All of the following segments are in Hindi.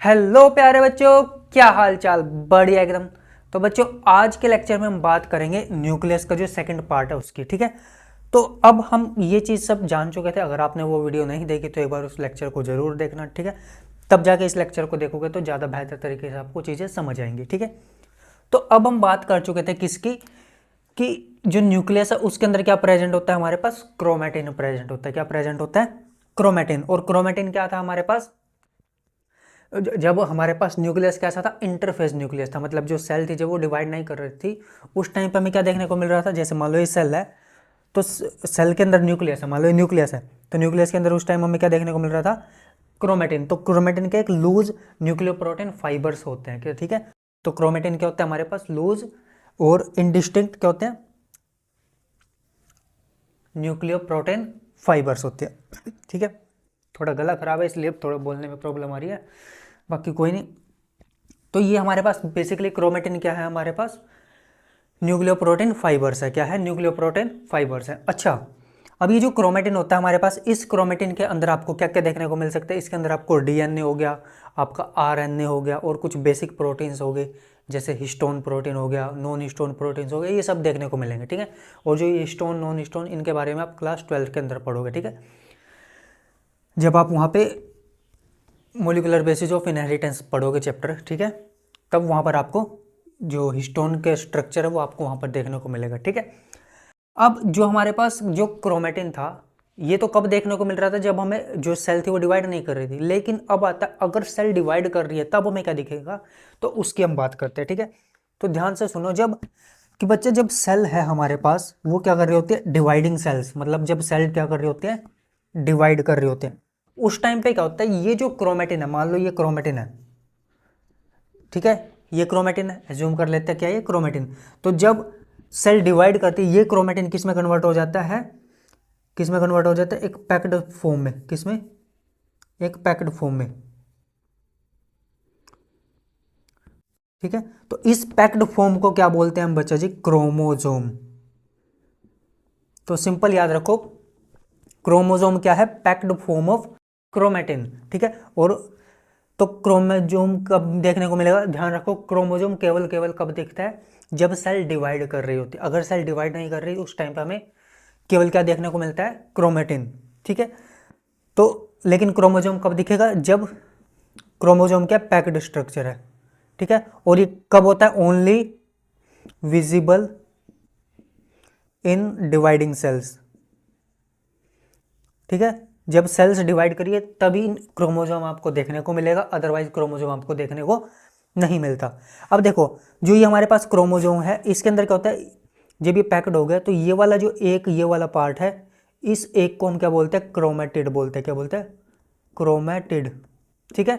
हेलो प्यारे बच्चों, क्या हाल चाल। बढ़िया एकदम। तो बच्चों, आज के लेक्चर में हम बात करेंगे न्यूक्लियस का जो सेकंड पार्ट है उसकी। ठीक है, तो अब हम ये चीज़ सब जान चुके थे। अगर आपने वो वीडियो नहीं देखी तो एक बार उस लेक्चर को जरूर देखना। ठीक है, तब जाके इस लेक्चर को देखोगे तो ज़्यादा बेहतर तरीके से आपको चीज़ें समझ आएंगी। ठीक है, तो अब हम बात कर चुके थे किसकी, कि जो न्यूक्लियस है उसके अंदर क्या प्रेजेंट होता है, हमारे पास क्रोमेटिन प्रेजेंट होता है। क्या प्रेजेंट होता है? क्रोमेटिन। और क्रोमेटिन क्या था हमारे पास? जब हमारे पास न्यूक्लियस कैसा था, इंटरफेस न्यूक्लियस था। मतलब जो सेल थी जब वो डिवाइड नहीं कर रही थी उस टाइम पे हमें क्या देखने को मिल रहा था, जैसे मान लो ये सेल है तो सेल के अंदर न्यूक्लियस है, मान लो ये न्यूक्लियस है तो न्यूक्लियस के अंदर उस टाइम हमें क्या देखने को मिल रहा था, क्रोमेटिन। तो क्रोमेटिन के एक लूज न्यूक्लियोप्रोटीन फाइबर्स होते हैं। क्या? ठीक है, तो क्रोमेटिन क्या होता है हमारे पास? लूज। और इनडिस्टिंक्ट क्या होते हैं? न्यूक्लियोप्रोटीन फाइबर्स होते हैं। ठीक है, थोड़ा गला खराब है इसलिए थोड़ा बोलने में प्रॉब्लम आ रही है, बाकी कोई नहीं। तो ये हमारे पास बेसिकली क्रोमेटिन क्या है हमारे पास? न्यूक्लियोप्रोटीन फाइबर्स है। क्या है? न्यूक्लियोप्रोटीन फाइबर्स है। अच्छा, अब ये जो क्रोमेटिन होता है हमारे पास, इस क्रोमेटिन के अंदर आपको क्या क्या देखने को मिल सकता है? इसके अंदर आपको डीएनए हो गया, आपका आरएनए हो गया, और कुछ बेसिक प्रोटीन्स हो गए जैसे हिस्टोन प्रोटीन हो गया, नॉन हिस्टोन प्रोटीन्स हो गए, ये सब देखने को मिलेंगे। ठीक है, और जो ये हिस्टोन नॉन हिस्टोन इनके बारे में आप क्लास 12 के अंदर पढ़ोगे। ठीक है, जब आप वहाँ पे मोलिकुलर बेसिस ऑफ इनहेरिटेंस पढ़ोगे चैप्टर। ठीक है, तब वहाँ पर आपको जो हिस्टोन के स्ट्रक्चर है वो आपको वहाँ पर देखने को मिलेगा। ठीक है, अब जो हमारे पास जो क्रोमेटिन था ये तो कब देखने को मिल रहा था? जब हमें जो सेल थी वो डिवाइड नहीं कर रही थी। लेकिन अब आता अगर सेल डिवाइड कर रही है तब हमें क्या दिखेगा, तो उसकी हम बात करते हैं। ठीक है, तो ध्यान से सुनो। जब कि बच्चे, जब सेल है हमारे पास वो क्या कर रही होती है? Dividing cells. मतलब जब सेल क्या कर रही होती है? डिवाइड कर रही होते हैं। उस टाइम पे क्या होता है, ये जो क्रोमेटिन है, मान लो ये क्रोमेटिन है। ठीक है, ये क्रोमेटिन है, एज्यूम कर लेते हैं क्या ये क्रोमेटिन। तो जब सेल डिवाइड करती है ये क्रोमेटिन किस में कन्वर्ट हो जाता है? किस में कन्वर्ट हो जाता है? एक पैक्ड फॉर्म में। किस में? एक पैक्ड फॉर्म में। ठीक है, तो इस पैक्ड फॉर्म को क्या बोलते हैं हम बच्चा जी? क्रोमोजोम। तो सिंपल याद रखो, क्रोमोजोम क्या है? Packed form of chromatin. ठीक है, और तो क्रोमोजोम कब देखने को मिलेगा? ध्यान रखो, क्रोमोजोम केवल केवल कब दिखता है? जब सेल डिवाइड कर रही होती है। अगर सेल डिवाइड नहीं कर रही उस टाइम पे हमें केवल क्या देखने को मिलता है? क्रोमेटिन। ठीक है, तो लेकिन क्रोमोजोम कब दिखेगा? जब क्रोमोजोम क्या पैक्ड स्ट्रक्चर है। ठीक है, और ये कब होता है? Only visible in dividing cells. ठीक है, जब सेल्स डिवाइड करिए तभी क्रोमोजोम आपको देखने को मिलेगा, अदरवाइज क्रोमोजोम आपको देखने को नहीं मिलता। अब देखो, जो ये हमारे पास क्रोमोजोम है इसके अंदर क्या होता है, जब ये पैक्ड हो गया तो ये वाला जो एक ये वाला पार्ट है, इस एक को हम क्या बोलते हैं? क्रोमेटिड बोलते हैं। क्या बोलते हैं? क्रोमेटिड। ठीक है,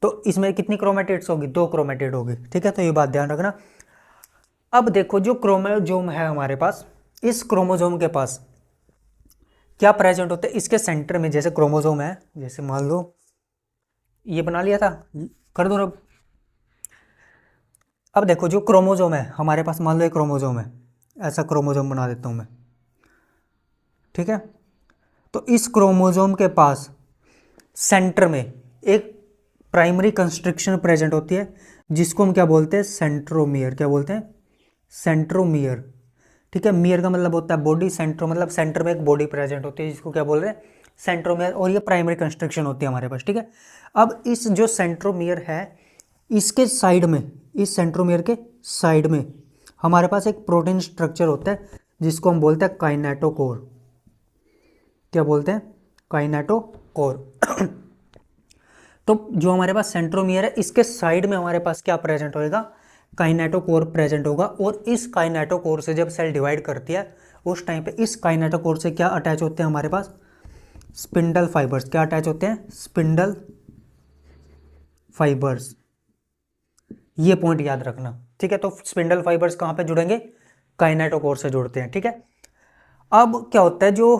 तो इसमें कितनी क्रोमेटिड्स होगी? 2 क्रोमेटिड होगी। ठीक है, तो ये बात ध्यान रखना। अब देखो, जो क्रोमोजोम है हमारे पास, इस क्रोमोजोम के पास क्या प्रेजेंट होता है? इसके सेंटर में जैसे क्रोमोजोम है, जैसे मान लो ये बना लिया था, कर दो रब। अब देखो, जो क्रोमोजोम है हमारे पास, मान लो एक क्रोमोजोम है, ऐसा क्रोमोजोम बना देता हूं मैं। ठीक है, तो इस क्रोमोजोम के पास सेंटर में एक प्राइमरी कंस्ट्रक्शन प्रेजेंट होती है जिसको हम क्या बोलते हैं? सेंट्रोमियर। क्या बोलते हैं? सेंट्रोमियर। ठीक है, मियर का मतलब होता है बॉडी, सेंट्रो मतलब सेंटर में एक बॉडी प्रेजेंट होती है जिसको क्या बोल रहे हैं? सेंट्रोमियर। और ये प्राइमरी कंस्ट्रक्शन होती है हमारे पास। ठीक है, अब इस जो सेंट्रोमियर है इसके साइड में, इस सेंट्रोमियर के साइड में हमारे पास एक प्रोटीन स्ट्रक्चर होता है जिसको हम बोलते हैं काइनेटोकोर। क्या बोलते हैं? काइनेटोकोर। तो जो हमारे पास सेंट्रोमियर है इसके साइड में हमारे पास क्या प्रेजेंट होएगा? काइनेटोकोर प्रेजेंट होगा। और इस काइनेटोकोर से जब सेल डिवाइड करती है उस टाइम पे इस काइनेटोकोर से क्या अटैच होते हैं हमारे पास? Spindle fibres. क्या अटैच होते हैं? Spindle fibres. ये पॉइंट याद रखना। ठीक है, तो स्पिंडल फाइबर्स कहाँ पे जुड़ेंगे? काइनेटोकोर से जुड़ते हैं। ठीक है, अब क्या होता है, जो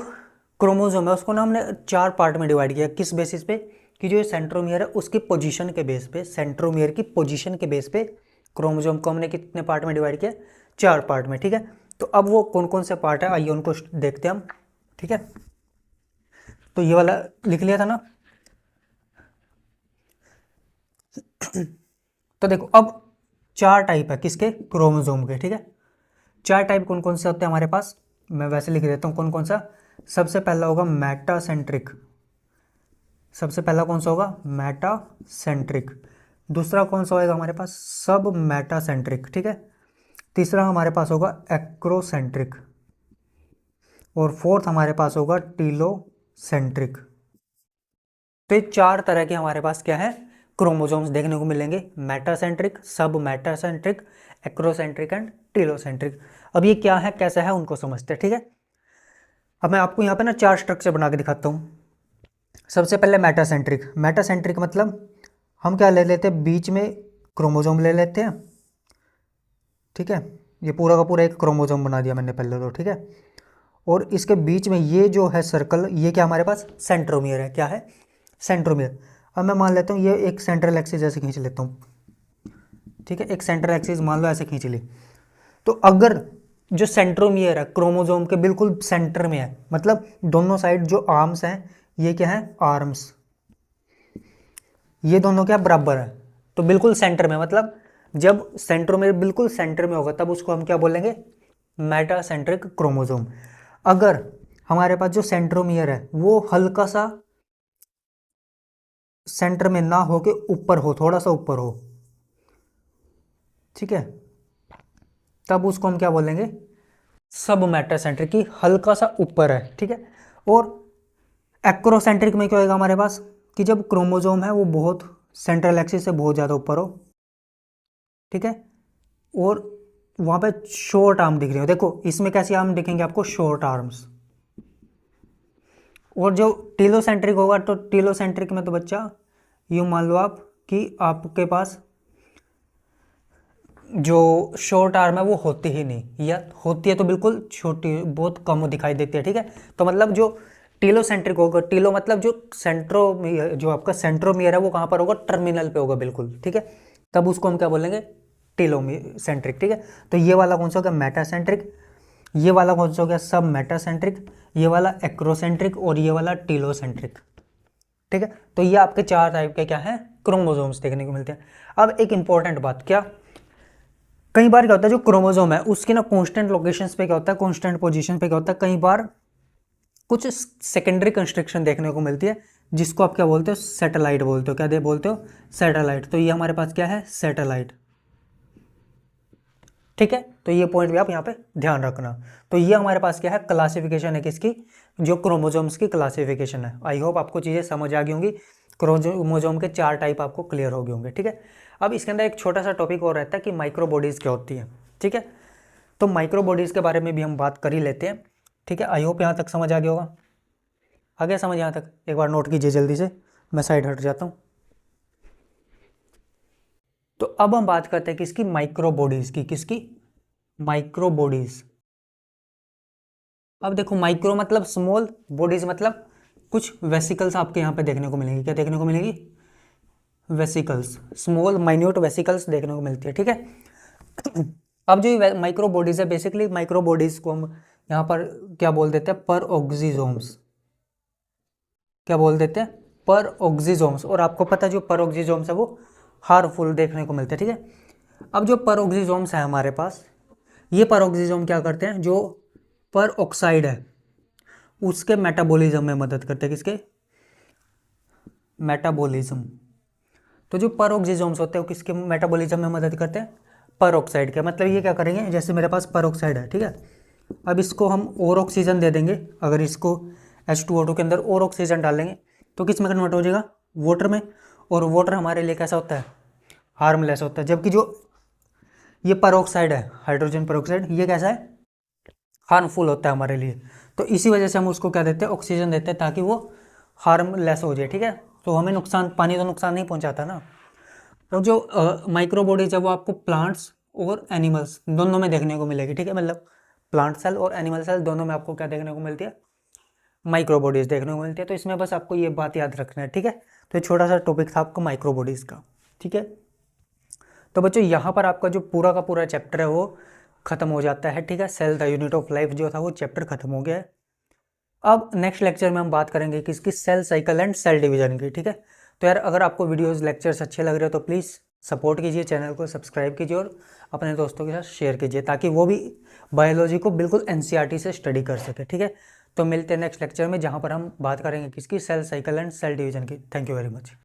क्रोमोसोम है उसको ना हमने 4 पार्ट में डिवाइड किया। किस बेसिस पे? कि जो सेंट्रोमियर है उसकी पोजीशन के बेस पे, सेंट्रोमियर की पोजीशन के बेस पे क्रोमोसोम को हमने कितने पार्ट में डिवाइड किया? 4 पार्ट में। ठीक है, तो अब वो कौन कौन से पार्ट है आइए उनको देखते हैं हम। ठीक है, तो ये वाला लिख लिया था ना, तो देखो अब 4 टाइप है किसके, क्रोमोसोम के, ठीक है। 4 टाइप कौन कौन से होते हैं हमारे पास, मैं वैसे लिख देता हूँ कौन कौन सा। सबसे पहला होगा मेटासेंट्रिक, सबसे पहला कौन सा होगा, मेटासेंट्रिक। दूसरा कौन सा होगा हमारे पास, सब मेटासेंट्रिक, ठीक है। तीसरा हमारे पास होगा एक्रोसेंट्रिक, और फोर्थ हमारे पास होगा टीलोसेंट्रिक। तो ये 4 तरह के हमारे पास क्या है, क्रोमोसोम्स देखने को मिलेंगे, मेटासेंट्रिक, सब मेटासेंट्रिक, एक्रोसेंट्रिक एंड टीलोसेंट्रिक। अब ये क्या है कैसा है उनको समझते हैं, ठीक है। अब मैं आपको यहाँ पे ना 4 स्ट्रक्चर बना के दिखाता हूँ। सबसे पहले मेटासेंट्रिक, मेटासेंट्रिक मतलब हम क्या ले लेते हैं, बीच में क्रोमोसोम ले लेते हैं, ठीक है। ये पूरा का पूरा एक क्रोमोसोम बना दिया मैंने पहले तो, ठीक है। और इसके बीच में ये जो है सर्कल, ये क्या हमारे पास सेंट्रोमियर है, क्या है, सेंट्रोमियर। अब मैं मान लेता हूँ ये एक सेंट्रल एक्सिस ऐसे खींच लेता हूँ, ठीक है। एक सेंट्रल एक्सिस मान लो ऐसे खींच ली। तो अगर जो सेंट्रोमियर है क्रोमोसोम के बिल्कुल सेंटर में है, मतलब दोनों साइड जो आर्म्स हैं ये क्या है, आर्म्स, ये दोनों क्या बराबर है, तो बिल्कुल सेंटर में, मतलब जब सेंट्रोमियर बिल्कुल सेंटर में होगा तब उसको हम क्या बोलेंगे, मेटासेंट्रिक क्रोमोसोम। अगर हमारे पास जो सेंट्रोमियर है वो हल्का सा सेंटर में ना हो के ऊपर हो, थोड़ा सा ऊपर हो, ठीक है, तब उसको हम क्या बोलेंगे, सब मेटासेंट्रिक, की हल्का सा ऊपर है, ठीक है। और एक्रोसेंट्रिक में क्या होगा हमारे पास, कि जब क्रोमोसोम है वो बहुत सेंट्रल एक्सिस से बहुत ज़्यादा ऊपर हो, ठीक है। और वहाँ पे शॉर्ट आर्म दिख रही हो, देखो इसमें कैसी आर्म दिखेंगे आपको, शॉर्ट आर्म्स। और जो टीलोसेंट्रिक होगा, तो टीलोसेंट्रिक में तो बच्चा यूँ मान लो आप कि आपके पास जो शॉर्ट आर्म है वो होती ही नहीं, या होती है तो बिल्कुल छोटी, बहुत कम दिखाई देती है, ठीक है। तो मतलब जो टीलोसेंट्रिक होगा, टीलो मतलब जो सेंट्रोमियर, जो आपका सेंट्रोमियर है वो कहाँ पर होगा, टर्मिनल पे होगा बिल्कुल, ठीक है। तब उसको हम क्या बोलेंगे, टीलोसेंट्रिक, ठीक है। तो ये वाला कौन सा हो गया, मेटासेंट्रिक। ये वाला कौन सा हो गया, सब मेटासेंट्रिक। ये वाला एक्रोसेंट्रिक, और ये वाला टीलोसेंट्रिक, ठीक है। तो ये आपके 4 टाइप के क्या है, क्रोमोसोम्स देखने को मिलते हैं। अब एक इंपॉर्टेंट बात, क्या कई बार क्या होता है, जो क्रोमोसोम है उसकी ना कांस्टेंट लोकेशंस पे क्या होता है, कांस्टेंट पोजीशन पे क्या होता है, कई बार कुछ सेकेंडरी कंस्ट्रक्शन देखने को मिलती है, जिसको आप क्या बोलते हो, सैटेलाइट बोलते हो, क्या दे बोलते हो, सैटेलाइट। तो ये हमारे पास क्या है, सैटेलाइट, ठीक है। तो ये पॉइंट भी आप यहाँ पे ध्यान रखना। तो ये हमारे पास क्या है, क्लासिफिकेशन है किसकी, जो क्रोमोसोम्स की क्लासिफिकेशन है। आई होप आपको चीज़ें समझ आ गई होंगी, क्रोमोसोम के 4 टाइप आपको क्लियर हो गए होंगे, ठीक है। अब इसके अंदर एक छोटा सा टॉपिक और रहता है कि माइक्रो बॉडीज़ क्या होती है, ठीक है। तो माइक्रो बॉडीज़ के बारे में भी हम बात कर ही लेते हैं, ठीक है। आई होप यहाँ तक समझ आ गया होगा, आ गया समझ यहाँ तक, एक बार नोट कीजिए जल्दी से, मैं साइड हट जाता हूँ। तो अब हम बात करते हैं किसकी, माइक्रो बॉडीज़ की, किसकी, माइक्रो बॉडीज़। अब देखो माइक्रो मतलब स्मॉल, बॉडीज मतलब कुछ वेसिकल्स आपके यहाँ पे देखने को मिलेंगी, क्या देखने को मिलेगी, वेसिकल्स, स्मॉल माइन्यूट वेसिकल्स देखने को मिलती है, ठीक है। अब जो माइक्रो बॉडीज है, बेसिकली माइक्रो बॉडीज को हम यहाँ पर क्या बोल देते हैं, पर ऑक्सीजोम्स, क्या बोल देते हैं, पर ऑक्सीजोम्स। और आपको पता है जो पर ऑक्सीजोम्स है वो हार्मफुल देखने को मिलते हैं, ठीक है। अब जो पर ऑक्सीजोम्स है हमारे पास, ये पर ऑक्सीजोम क्या करते हैं, जो पर ऑक्साइड है उसके मेटाबॉलिज्म में मदद करते हैं, किसके, मेटाबॉलिज्म। तो जो पेरोक्सिसोम्स होते हैं वो किसके मेटाबॉलिज्म में मदद करते हैं, पेरोक्साइड के। मतलब ये क्या करेंगे, जैसे मेरे पास पेरोक्साइड है, ठीक है। अब इसको हम और ऑक्सीजन दे देंगे, अगर इसको H2O2 के अंदर और ऑक्सीजन डालेंगे तो किस में कन्वर्ट हो जाएगा, वाटर में। और वाटर हमारे लिए कैसा होता है, हार्मलेस होता है। जबकि जो ये पेरोक्साइड है, हाइड्रोजन पेरोक्साइड, ये कैसा है, हार्मफुल होता है हमारे लिए। तो इसी वजह से हम उसको क्या देते हैं, ऑक्सीजन देते हैं, ताकि वो हार्मलेस हो जाए, ठीक है। तो हमें नुकसान, पानी तो नुकसान नहीं पहुंचाता ना। तो जो माइक्रो बॉडीज है वो आपको प्लांट्स और एनिमल्स दोनों में देखने को मिलेगी, ठीक है। मतलब प्लांट सेल और एनिमल सेल दोनों में आपको क्या देखने को मिलती है, माइक्रो बॉडीज देखने को मिलती है। तो इसमें बस आपको ये बात याद रखना है, ठीक है। तो ये छोटा सा टॉपिक था आपका माइक्रो बॉडीज का, ठीक है। तो बच्चों यहाँ पर आपका जो पूरा का पूरा चैप्टर है वो खत्म हो जाता है, ठीक है। Cell the unit of life जो था वो चैप्टर खत्म हो गया है। अब नेक्स्ट लेक्चर में हम बात करेंगे किसकी, cell cycle and cell division की, ठीक है। तो यार अगर आपको वीडियोस लेक्चर्स अच्छे लग रहे हो तो प्लीज़ सपोर्ट कीजिए, चैनल को सब्सक्राइब कीजिए और अपने दोस्तों के साथ शेयर कीजिए ताकि वो भी बायोलॉजी को बिल्कुल एनसीईआरटी से स्टडी कर सके। ठीक है, तो मिलते हैं नेक्स्ट लेक्चर में जहाँ पर हम बात करेंगे किसकी, cell cycle and cell division की। Thank you very much.